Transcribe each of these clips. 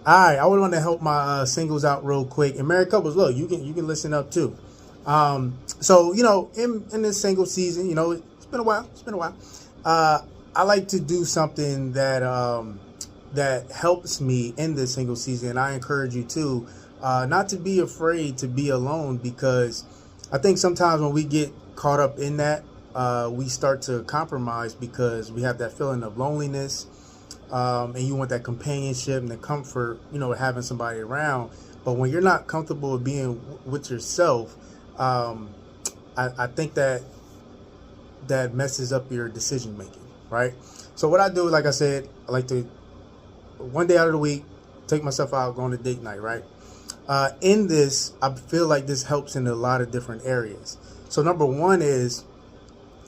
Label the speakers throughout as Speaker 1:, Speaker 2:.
Speaker 1: All right, I would want to help my singles out real quick. And married couples, look, you can listen up too. So in this single season, it's been a while. It's been a while. Uh, I like to do something that helps me in this single season. I encourage you to not to be afraid to be alone, because I think sometimes when we get caught up in that, we start to compromise because we have that feeling of loneliness, and you want that companionship and the comfort, having somebody around. But when you're not comfortable with being with yourself, um, I think that messes up your decision making, right? So what I do, like I said, I like to one day out of the week take myself out, go on a date night, right? In this, I feel like this helps in a lot of different areas. So number one is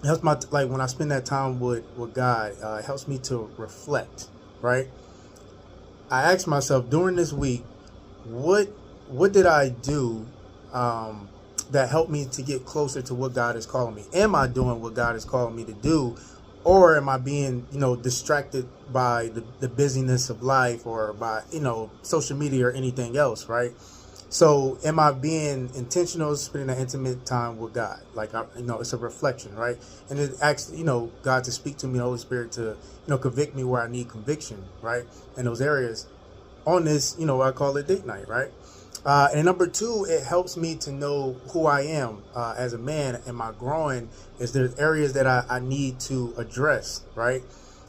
Speaker 1: it helps my like when I spend that time with God, it helps me to reflect, right? I ask myself during this week, what what did I do, um, that helped me to get closer to what God is calling me? Am I doing what God is calling me to do, or am I being distracted by the busyness of life, or by social media or anything else, right? So am I being intentional, spending that intimate time with God? Like, it's a reflection, right? And it asks, God to speak to me, the Holy Spirit to, convict me where I need conviction, right? In those areas on this, I call it date night, right? And number two, it helps me to know who I am as a man. Am I growing? Is there areas that I need to address, right?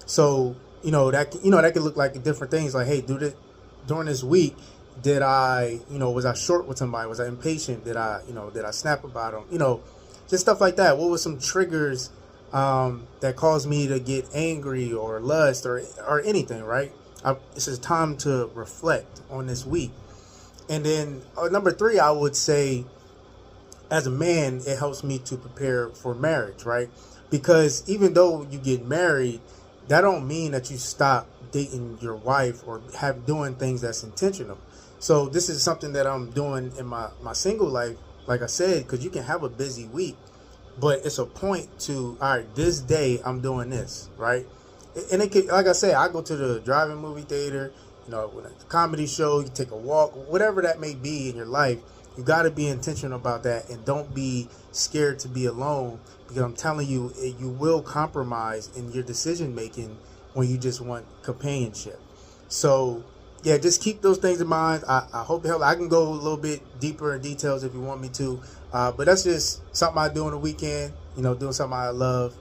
Speaker 1: So that could look like different things. Like, hey, during this week, did I, was I short with somebody? Was I impatient? Did I snap about them? Just stuff like that. What were some triggers that caused me to get angry or lust or anything, right? It's just time to reflect on this week. And then number three, I would say, as a man, it helps me to prepare for marriage, right? Because even though you get married, that don't mean that you stop dating your wife or have doing things that's intentional. So this is something that I'm doing in my single life, like I said, because you can have a busy week, but it's a point to, all right, this day I'm doing this, right? And it could, like I say, I go to the drive-in movie theater, with a comedy show, you take a walk, whatever that may be in your life. You got to be intentional about that, and don't be scared to be alone, because I'm telling you, you will compromise in your decision making when you just want companionship. So yeah, just keep those things in mind. I hope it helps. I can go a little bit deeper in details if you want me to, but that's just something I do on the weekend. Doing something I love,